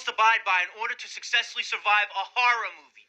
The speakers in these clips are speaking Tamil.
must abide by in order to successfully survive a horror movie.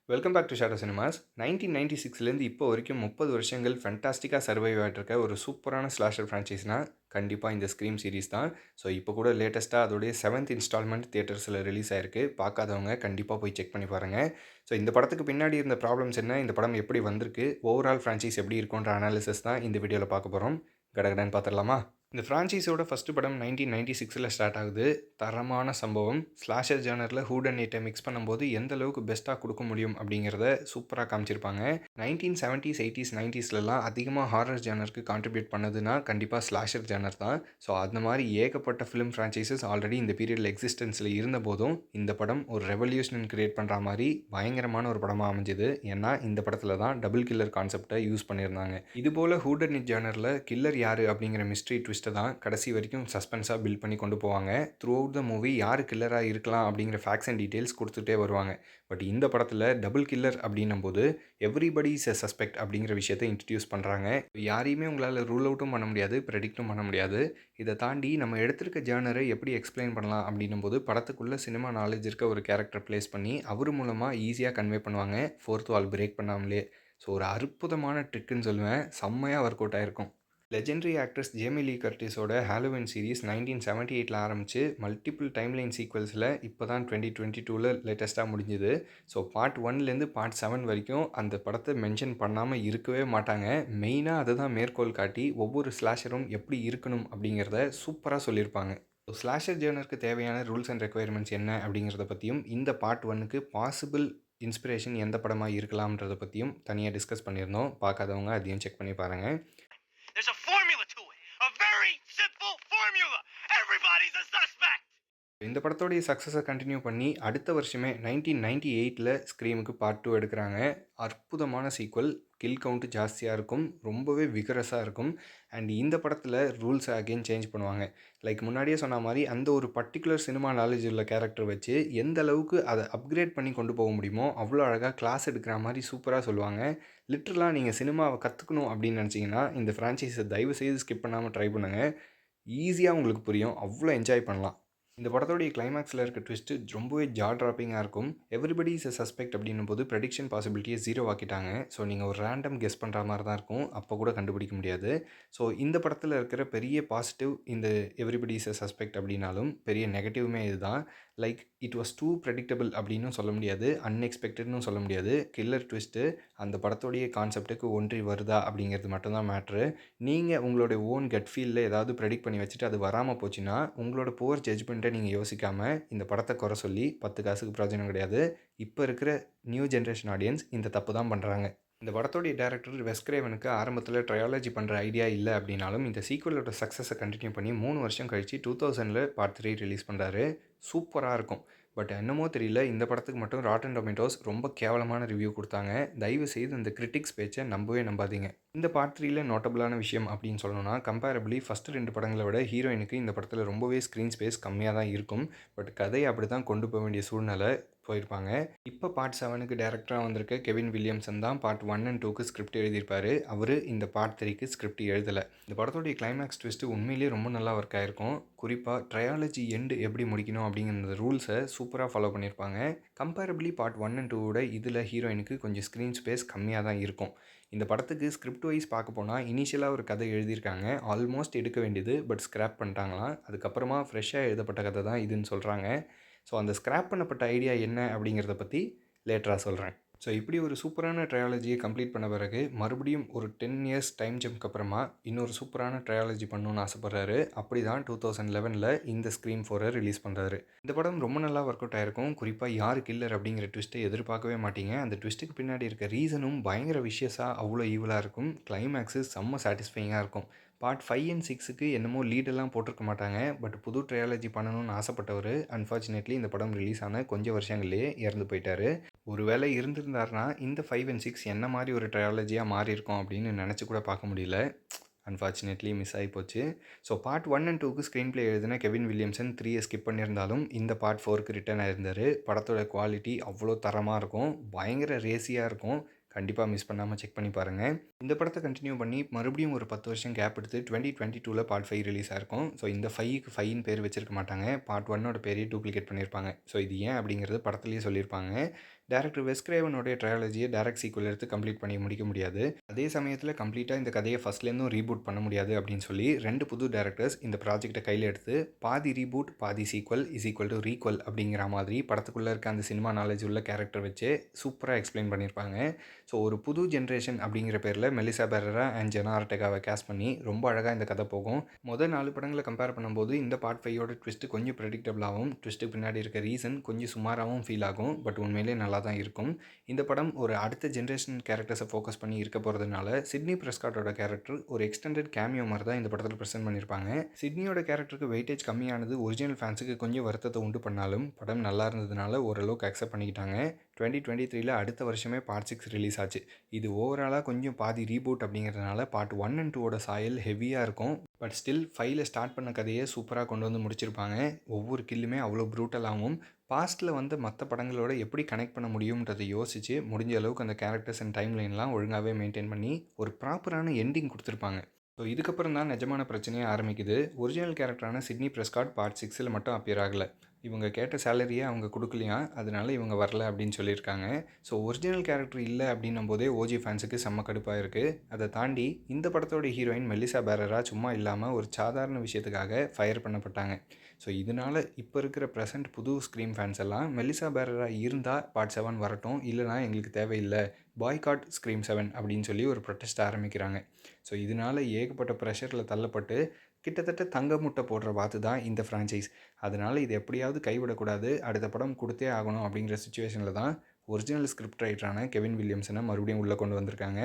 Welcome back to Shadow Cinemas. 1996லேருந்து இப்போ வரைக்கும் 30 வருஷங்கள் ஃபென்டாஸ்டிக்காக சர்வைவ் ஆகிட்டுருக்க ஒரு சூப்பரான ஸ்லாஷர் ஃப்ரான்ச்சைஸ்னால் கண்டிப்பாக இந்த ஸ்க்ரீம் சீரிஸ் தான். ஸோ இப்போ கூட லேட்டஸ்ட்டாக அதோடைய 7th இன்ஸ்டால்மெண்ட் தியேட்டர்ஸில் ரிலீஸ் ஆயிருக்கு. பார்க்காதவங்க கண்டிப்பாக போய் செக் பண்ணி பாருங்கள். ஸோ இந்த படத்துக்கு பின்னாடி இருந்த ப்ராப்ளம்ஸ் என்ன, இந்த படம் எப்படி வந்திருக்கு, ஓவரால் ஃப்ரான்ச்சைஸ் எப்படி இருக்குன்ற அனாலிசிஸ் தான் இந்த வீடியோவில் பார்க்க போகிறோம். கடகடன்னு பார்த்துடலாமா? இந்த ஃப்ரான்ச்சைஸோட ஃபஸ்ட்டு படம் 1996 ஸ்டார்ட் ஆகுது. தரமான சம்பவம். ஸ்லாஷர் ஜானரில் ஹூட் அண்ட் நீட்டை மிக்ஸ் பண்ணும்போது எந்த அளவுக்கு பெஸ்ட்டாக கொடுக்க முடியும் அப்படிங்கிறத சூப்பராக காமிச்சிருப்பாங்க. 1970s 80s 90ஸ்லாம் அதிகமாக ஹாரர் ஜானருக்கு கான்ட்ரிபியூட் பண்ணதுன்னா கண்டிப்பாக ஸ்லாஷர் ஜானர் தான். ஸோ அந்த மாதிரி ஏகப்பட்ட ஃபிலிம் ஃப்ரான்ச்சைசஸ் ஆல்ரெடி இந்த பீரியடில் எக்ஸிஸ்டன்ஸில் இருந்த போதும் இந்த படம் ஒரு ரெவல்யூஷன் கிரியேட் பண்ணுற மாதிரி பயங்கரமான ஒரு படமாக அமைஞ்சுது. ஏன்னா இந்த படத்தில் தான் டபுள் கில்லர் கான்செப்டை யூஸ் பண்ணியிருந்தாங்க. இதுபோல் ஹூட் அண்ட் நீட் ஜானரில் கில்லர் யார் அப்படிங்கிற மிஸ்ட்ரி ட்விஸ்ட்டை தான் கடைசி வரைக்கும் சஸ்பென்ஸாக பில்ட் பண்ணி கொண்டு போவாங்க. த்ரூ அவுட் த மூவி யார் கில்லராக இருக்கலாம் அப்படிங்கிற ஃபேக்ட்ஸ் அண்ட் டீட்டெயில்ஸ் கொடுத்துட்டே வருவாங்க. பட் இந்த படத்தில் டபுள் கில்லர் அப்படின்னும் போது எவ்ரிபடி இஸ் எ சஸ்பெக்ட் அப்படிங்கிற விஷயத்தை இன்ட்ரடியூஸ் பண்ணுறாங்க. யாரையுமே உங்களால் ரூல் அவுட்டும் பண்ண முடியாது, ப்ரெடிக்டும் பண்ண முடியாது. இதை தாண்டி நம்ம எடுத்திருக்க ஜானரை எப்படி எக்ஸ்பிளைன் பண்ணலாம் அப்படின்னும் போது படத்துக்குள்ளே சினிமா நாலேஜ் இருக்க ஒரு கேரக்டர் ப்ளேஸ் பண்ணி அவர் மூலமாக ஈஸியாக கன்வே பண்ணுவாங்க, ஃபோர்த் வால் பிரேக் பண்ணாமலே. ஸோ ஒரு அற்புதமான ட்ரிக்குன்னு சொல்லுவேன். செம்மையாக ஒர்க் அவுட் ஆகிருக்கும். லெஜெண்டரி ஆக்ட்ரஸ் ஜேமி லீ கர்டிஸோட ஹாலோவின் சீரிஸ் 1978 ஆரம்பித்து மல்டிபிள் டைம்லைன் சீக்வல்ஸில் இப்போ தான் 2022 லேட்டஸ்ட்டாக முடிஞ்சுது. ஸோ பார்ட் 1லேருந்து பார்ட் 7 வரைக்கும் அந்த படத்தை மென்ஷன் பண்ணாமல் இருக்கவே மாட்டாங்க. மெயினாக அதை தான் மேற்கோள் காட்டி ஒவ்வொரு ஸ்லாஷரும் எப்படி இருக்கணும் அப்படிங்கிறத சூப்பராக சொல்லியிருப்பாங்க. ஸோ ஸ்லாஷர் ஜேர்னருக்கு தேவையான ரூல்ஸ் அண்ட் ரெக்குயர்மெண்ட்ஸ் என்ன அப்படிங்கிறத பற்றியும் இந்த பார்ட் 1க்கு பாசிபிள் இன்ஸ்பிரேஷன் எந்த படமாக இருக்கலாம்ன்றதை பற்றியும் தனியாக டிஸ்கஸ் பண்ணியிருந்தோம். பார்க்காதவங்க அதையும் செக் பண்ணி பாருங்கள். There's a formula to it. A very simple formula. Everybody's a suspect. இந்த படத்தோடைய சக்ஸஸை கண்டினியூ பண்ணி அடுத்த வருஷமே 1998 ஸ்க்ரீமுக்கு பார்ட் 2 எடுக்கிறாங்க. அற்புதமான சீக்வல். கில் கவுண்ட் ஜாஸ்தியாக இருக்கும், ரொம்பவே விகரஸாக இருக்கும். அண்ட் இந்த படத்தில் ரூல்ஸை அகெயின் சேஞ்ச் பண்ணுவாங்க. லைக் முன்னாடியே சொன்ன மாதிரி அந்த ஒரு பர்டிகுலர் சினிமா நாலேஜ் உள்ள கேரக்டர் வச்சு எந்த அளவுக்கு அதை அப்கிரேட் பண்ணி கொண்டு போக முடியுமோ அவ்வளோ அழகாக கிளாஸ் எடுக்கிற மாதிரி சூப்பராக சொல்லுவாங்க. லிட்ரலாக நீங்கள் சினிமாவை கற்றுக்கணும் அப்படின்னு நினச்சிங்கன்னா இந்த ஃப்ரான்ச்சைஸை தயவு செய்து ஸ்கிப் பண்ணாமல் ட்ரை பண்ணுங்கள். ஈஸியாக உங்களுக்கு புரியும், அவ்வளோ என்ஜாய் பண்ணலாம். இந்த படத்தோடைய கிளைமேக்ஸில் இருக்க ட்விஸ்ட்டு ரொம்பவே ஜா ட்ராப்பிங்காக இருக்கும். எவ்ரிபடி இஸ் எ சஸ்பெக்ட் அப்படின்னும் போது ப்ரெடிக்ஷன் பாசிபிலிட்டியை 0 ஆக்கிட்டாங்க. ஸோ நீங்கள் ஒரு ரேண்டம் கெஸ் பண்ணுற மாதிரி தான் இருக்கும், அப்போ கூட கண்டுபிடிக்க முடியாது. ஸோ இந்த படத்தில் இருக்கிற பெரிய பாசிட்டிவ் இந்த எவ்ரிபடி இஸ் எ சஸ்பெக்ட் அப்படின்னாலும் பெரிய நெகட்டிவுமே இதுதான். Like it was too predictable அப்படின்னு சொல்ல முடியாது, அன்எக்ஸ்பெக்டட்னு சொல்ல முடியாது. கில்லர் ட்விஸ்ட்டு அந்த படத்தோடைய கான்செப்ட்டுக்கு ஒன்றி வருதா அப்படிங்கிறது மட்டும்தான் மேட்ரு. நீங்கள் உங்களுடைய ஓன் கட் ஃபீல்டில் ஏதாவது ப்ரெடிக்ட் பண்ணி வச்சுட்டு அது வராமல் போச்சுன்னா உங்களோட புவர் ஜட்ஜ்மெண்ட்டை நீங்கள் யோசிக்காமல் இந்த படத்தை குறை சொல்லி 10 காசுக்கு பிரயோஜனம் கிடையாது. இப்போ இருக்கிற நியூ ஜென்ரேஷன் ஆடியன்ஸ் இந்த தப்பு தான் பண்ணுறாங்க. இந்த படத்தோடைய டேரக்டர் வெஸ் கிரேவனுக்கு ஆரம்பத்தில் ட்ரையாலஜி பண்ணுற ஐடியா இல்லை அப்படின்னாலும் இந்த சீக்வலோட சக்ஸஸை கண்டினியூ பண்ணி 3 வருஷம் கழித்து 2000 பார்ட் 3 ரிலீஸ் பண்ணுறாரு. சூப்பராக இருக்கும். பட் என்னமோ தெரியல, இந்த படத்துக்கு மட்டும் ராட்டன் டொமேட்டோஸ் ரொம்ப கேவலமான ரிவ்யூ கொடுத்தாங்க. தயவு செய்து இந்த கிரிட்டிக்ஸ் பேச்சை நம்பவே நம்பாதீங்க. இந்த பார்ட் 3ல நோட்டபுளான விஷயம் அப்படின்னு சொல்லணும்னா கம்பேரபிளி ஃபஸ்ட்டு 2 படங்களை விட ஹீரோயினுக்கு இந்த படத்தில் ரொம்பவே ஸ்க்ரீன் ஸ்பேஸ் கம்மியாக தான் இருக்கும். பட் கதையை அப்படி தான் கொண்டு போக வேண்டிய சூழ்நிலை போயிருப்பாங்க. இப்போ பார்ட் 7க்கு டேரக்டராக வந்திருக்க கெவின் வில்லியம்சன் தான் பார்ட் 1 and 2க்கு ஸ்கிரிப்ட் எழுதியிருப்பார். அவர் இந்த பார்ட் 3க்கு ஸ்கிரிப்ட் எழுதலை. இந்த படத்தோடைய கிளைமேக்ஸ் ட்விஸ்ட்டு உண்மையிலேயே ரொம்ப நல்லா ஒர்க் ஆகிருக்கும். குறிப்பாக ட்ரையாலஜி எண்டு எப்படி முடிக்கணும் அப்படிங்கிற ரூல்ஸை சூப்பராக ஃபாலோ பண்ணியிருப்பாங்க. கம்பேரபிளி பார்ட் 1 and 2 இதில் ஹீரோயினுக்கு கொஞ்சம் ஸ்க்ரீன் ஸ்பேஸ் கம்மியாக தான் இருக்கும். இந்த படத்துக்கு ஸ்கிரிப்ட் வைஸ் பார்க்க போனால் இனிஷியலாக ஒரு கதை எழுதியிருக்காங்க, ஆல்மோஸ்ட் எடுக்க வேண்டியது, பட் ஸ்க்ராப் பண்ணிட்டாங்களாம். அதுக்கப்புறமா ஃப்ரெஷ்ஷாக எழுதப்பட்ட கதை தான் இதுன்னு சொல்கிறாங்க. ஸோ அந்த ஸ்க்ராப் பண்ணப்பட்ட ஐடியா என்ன அப்படிங்கிறத பற்றி லேட்டராக சொல்கிறேன். ஸோ இப்படி ஒரு சூப்பரான ட்ரையாலஜியை கம்ப்ளீட் பண்ண பிறகு மறுபடியும் ஒரு 10 years டைம் ஜம்ப்க்கு அப்புறமா இன்னொரு சூப்பரான ட்ரையாலஜி பண்ணணும்னு ஆசைப்பட்றாரு. அப்படி தான் 2011 இந்த ஸ்க்ரீம் 4 ரிலீஸ் பண்ணுறாரு. இந்த படம் ரொம்ப நல்லா ஒர்க் அவுட் ஆயிருக்கும். குறிப்பாக யார் கில்லர் அப்படிங்கிற ட்விஸ்ட்டை எதிர்பார்க்கவே மாட்டீங்க. அந்த ட்விஸ்ட்டுக்கு பின்னாடி இருக்க ரீசனும் பயங்கர விஷயஸாக அவ்வளோ ஈவலாக இருக்கும். கிளைமேக்ஸு செம்ம சாட்டிஸ்ஃபைங்காக இருக்கும். பார்ட் 5 and 6க்கு என்னமோ லீடெல்லாம் போட்டிருக்க மாட்டாங்க. பட் புது ட்ரையாலஜி பண்ணணும்னு ஆசைப்பட்டவர் அன்ஃபார்ச்சுனேட்லி இந்த படம் ரிலீஸ் ஆன கொஞ்சம் வருஷங்கள்லேயே இறந்து போயிட்டார். ஒரு வேளை இருந்திருந்தாருன்னா இந்த 5 and 6 என்ன மாதிரி ஒரு ட்ரையாலஜியாக மாறி இருக்கும் அப்படின்னு நினச்சி கூட பார்க்க முடியல. அன்ஃபார்ச்சுனேட்லி மிஸ் ஆகி போச்சு. ஸோ பார்ட் 1 and 2க்கு ஸ்க்ரீன் பிளே எழுதின கெவின் வில்லியம்சன் 3 ஸ்கிப் பண்ணியிருந்தாலும் இந்த பார்ட் 4க்கு ரிட்டர்ன் ஆயிருந்தார். படத்தோட குவாலிட்டி அவ்வளோ தரமாக இருக்கும், பயங்கர ரேசியாக இருக்கும். கண்டிப்பாக மிஸ் பண்ணாமல் செக் பண்ணி பாருங்கள். இந்த படத்தை கண்டினியூ பண்ணி மறுபடியும் ஒரு 10 வருஷம் கேப் எடுத்து 2022ல் பார்ட் 5 ரிலீஸ் ஆயிருக்கும். ஸோ இந்த 5க்கு 5ன்னு பேர் வச்சிருக்க மாட்டாங்க. பார்ட் 1ஓட பேரையே டூப்ளிகேட் பண்ணியிருப்பாங்க. ஸோ இது ஏன் அப்படிங்கிறது படத்துலேயே சொல்லியிருப்பாங்க. டைரக்டர் வெஸ் கிரேவனோடைய ட்ரையாலஜியை டைரக்ட் சீக்வல் எடுத்து கம்ப்ளீட் பண்ணி முடிக்க முடியாது. அதே சமயத்தில் கம்ப்ளீட்டாக இந்த கதையை ஃபஸ்ட்லேருந்தும் ரீபூட் பண்ண முடியாது அப்படின்னு சொல்லி 2 புது டேரக்டர்ஸ் இந்த ப்ராஜெக்டை கையில் எடுத்து பாதி ரீபூட் பாதி சீக்வல் இஸ் ஈக்குவல் டு ரீக்வல் அப்படிங்கிற மாதிரி படத்துக்குள்ளே இருக்க அந்த சினிமா நாலேஜ் உள்ள கேரக்டர் வச்சு சூப்பராக எக்ஸ்பிளைன் பண்ணியிருப்பாங்க. ஸோ ஒரு புது ஜென்ரேஷன் அப்படிங்கிற பேரில் மெலிசா பெரரா அண்ட் ஜெனா ஆர்டெகாவை கேஸ்ட் பண்ணி ரொம்ப அழகாக இந்த கதை போகும். முதல் 4 படங்களை கம்பேர் பண்ணும்போது இந்த பார்ட் 5யோட ட்விஸ்ட் கொஞ்சம் ப்ரெடிக்டபிளாகவும் ட்விஸ்ட்டுக்கு பின்னாடி இருக்க ரீசன் கொஞ்சம் சுமாராகவும் ஃபீல் ஆகும். பட் உண்மையிலே நல்லா தான் இருக்கும். இந்த படம் ஒரு அடுத்த ஜென்ரேஷன் கேரக்டர்ஸை ஃபோக்கஸ் பண்ணி இருக்க போகிறதுனால சிட்னி பிரெஸ்காட்டோட கேரக்டர் ஒரு எக்ஸ்டெண்டட் கேமியோ மாதிரி தான் இந்த படத்தில் ப்ரெசென்ட் பண்ணியிருப்பாங்க. சிட்னியோட கேரக்டருக்கு வெயிட்டேஜ் கம்மியானது ஒரிஜினல் ஃபேன்ஸுக்கு கொஞ்சம் வருத்தத்தை உண்டு பண்ணாலும் படம் நல்லா இருந்ததுனால ஓரளவுக்கு அக்செப்ட் பண்ணிக்கிட்டாங்க. 2023ல் அடுத்த வருஷமே பார்ட் 6 ரிலீஸ் ஆச்சு. இது ஓவராலாக கொஞ்சம் பாதி ரீபூட் அப்படிங்கிறதுனால பார்ட் 1 அண்ட் 2ஓட சாயல் ஹெவியாக இருக்கும். பட் ஸ்டில் 5ல் ஸ்டார்ட் பண்ண கதையை சூப்பராக கொண்டு வந்து முடிச்சிருப்பாங்க. ஒவ்வொரு கில்லுமே அவ்வளோ ப்ரூட்டலாகவும் பாஸ்ட்டில் வந்து மற்ற படங்களோட எப்படி கனெக்ட் பண்ண முடியுன்றதை யோசித்து முடிஞ்ச அளவுக்கு அந்த கேரக்டர்ஸ் அண்ட் டைம் லைன்லாம் ஒழுங்காகவே மெயின்டைன் பண்ணி ஒரு ப்ராப்பரான எண்டிங் கொடுத்துருப்பாங்க. ஸோ இதுக்கப்புறம் தான் நிஜமான பிரச்சனையே ஆரம்பிக்குது. ஒரிஜினல் கேரக்டரான சிட்னி பிரெஸ்காட் பார்ட் 6ல் மட்டும் அப்பியர் ஆகலை. இவங்க கேட்ட சேலரியை அவங்க கொடுக்கலையாம், அதனால இவங்க வரல அப்படின்னு சொல்லியிருக்காங்க. ஸோ ஒரிஜினல் கேரக்டர் இல்லை அப்படின்னும் போதே ஓஜி ஃபேன்ஸுக்கு செம்ம கடுப்பாக இருக்குது. அதை தாண்டி இந்த படத்தோட ஹீரோயின் மெலிசா பெரரா சும்மா இல்லாமல் ஒரு சாதாரண விஷயத்துக்காக ஃபயர் பண்ணப்பட்டாங்க. ஸோ இதனால் இப்போ இருக்கிற ப்ரெசென்ட் புது ஸ்க்ரீம் ஃபேன்ஸ் எல்லாம் மெலிசா பெரரா இருந்தால் பார்ட் 7 வரட்டும், இல்லைனா எங்களுக்கு தேவையில்லை, பாய்காட் ஸ்க்ரீம் 7 அப்படின்னு சொல்லி ஒரு ப்ரொட்டஸ்ட் ஆரம்பிக்கிறாங்க. ஸோ இதனால் ஏகப்பட்ட ப்ரெஷரில் தள்ளப்பட்டு கிட்டத்தட்ட தங்க முட்டை போடுற வாத்து தான் இந்த ஃப்ரான்ச்சைஸ். அதனால் இது எப்படியாவது கைவிடக்கூடாது, அடுத்த படம் கொடுத்தே ஆகணும் அப்படிங்கிற சுச்சுவேஷனில் தான் ஒரிஜினல் ஸ்கிரிப்ட் ரைட்டரான கெவின் வில்லியம்சனை மறுபடியும் உள்ளே கொண்டு வந்திருக்காங்க.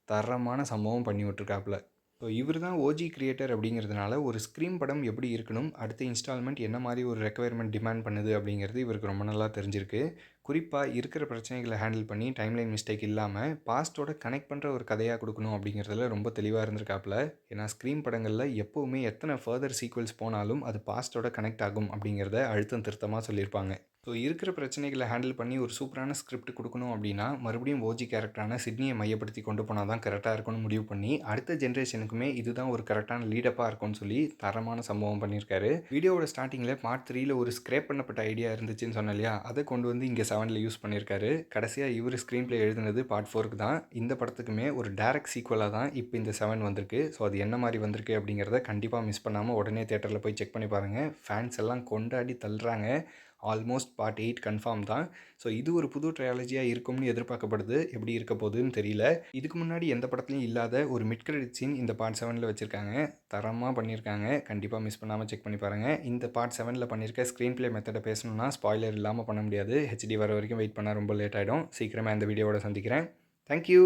தரமான சம்பவம் பண்ணி விட்டுருக்காப்புல. ஸோ இவர் தான் ஓஜி கிரியேட்டர் அப்படிங்கிறதுனால ஒரு ஸ்க்ரீம் படம் எப்படி இருக்கணும், அடுத்த இன்ஸ்டால்மெண்ட் என்ன மாதிரி ஒரு ரெக்குவயர்மெண்ட் டிமாண்ட் பண்ணுது அப்படிங்கிறது இவருக்கு ரொம்ப நல்லா தெரிஞ்சிருக்கு. குறிப்பாக இருக்கிற பிரச்சனைகளை ஹேண்டில் பண்ணி டைம்லைன் மிஸ்டேக் இல்லாமல் பாஸ்ட்டோட கனெக்ட் பண்ணுற ஒரு கதையாக கொடுக்கணும் அப்படிங்கிறதுல ரொம்ப தெளிவாக இருந்திருக்காப்புல. ஏன்னா ஸ்க்ரீம் படங்களில் எப்போவுமே எத்தனை ஃபர்தர் சீக்வல்ஸ் போனாலும் அது பாஸ்ட்டோட கனெக்ட் ஆகும் அப்படிங்கிறத அழுத்தம் திருத்தமாக சொல்லியிருப்பாங்க. ஸோ இருக்கிற பிரச்சனைகளை ஹேண்டில் பண்ணி ஒரு சூப்பரான ஸ்கிரிப்ட் கொடுக்கணும் அப்படின்னா மறுபடியும் ஓஜி கேரக்டரான சிட்னியை மையப்படுத்தி கொண்டு போனால் தான் கரெக்டாக இருக்கும்னு முடிவு பண்ணி அடுத்த ஜென்ரேஷனுக்குமே இதுதான் ஒரு கரெக்டான லீடப்பாக இருக்கும்னு சொல்லி தரமான சம்பவம் பண்ணியிருக்காரு. வீடியோவோட ஸ்டார்டிங்கில் பார்ட் 3ல் ஒரு ஸ்க்ரேப் பண்ணப்பட்ட ஐடியா இருந்துச்சுன்னு சொன்னேன் இல்லையா, அதை கொண்டு வந்து இங்கே 7ல் யூஸ் பண்ணியிருக்காரு. கடைசியாக இவர் ஸ்க்ரீன் பிளே எழுதுனது பார்ட் 4க்கு தான். இந்த படத்துக்குமே ஒரு டைரக்ட் சீக்வலாக தான் இப்போ இந்த 7 வந்திருக்கு. ஸோ அது என்ன மாதிரி வந்திருக்கு அப்படிங்கிறத கண்டிப்பாக மிஸ் பண்ணாமல் உடனே தேட்டரில் போய் செக் பண்ணி பாருங்கள். ஃபேன்ஸ் எல்லாம் கொண்டாடி தள்ளுறாங்க. ஆல்மோஸ்ட் பார்ட் 8 கன்ஃபார்ம் தான். ஸோ இது ஒரு புது ட்ரையாலஜியாக இருக்கும்னு எதிர்பார்க்கப்படுது. எப்படி இருக்க போகுதுன்னு தெரியல. இதுக்கு முன்னாடி எந்த படத்துலையும் இல்லாத ஒரு மிட் கிரெடிட் சீன் இந்த பார்ட் 7ல் வச்சுருக்காங்க. தரமாக பண்ணியிருக்காங்க. கண்டிப்பாக மிஸ் பண்ணாமல் செக் பண்ணி பாருங்கள். இந்த பார்ட் 7ல் பண்ணியிருக்க ஸ்க்ரீன் ப்ளே மெத்தடை பேசணும்னா ஸ்பாய்லர் இல்லாமல் பண்ண முடியாது. ஹெச்டி வர வரைக்கும் வெயிட் பண்ணால் ரொம்ப லேட் ஆகிடும். சீக்கிரமாக இந்த வீடியோவோட சந்திக்கிறேன். தேங்க்யூ.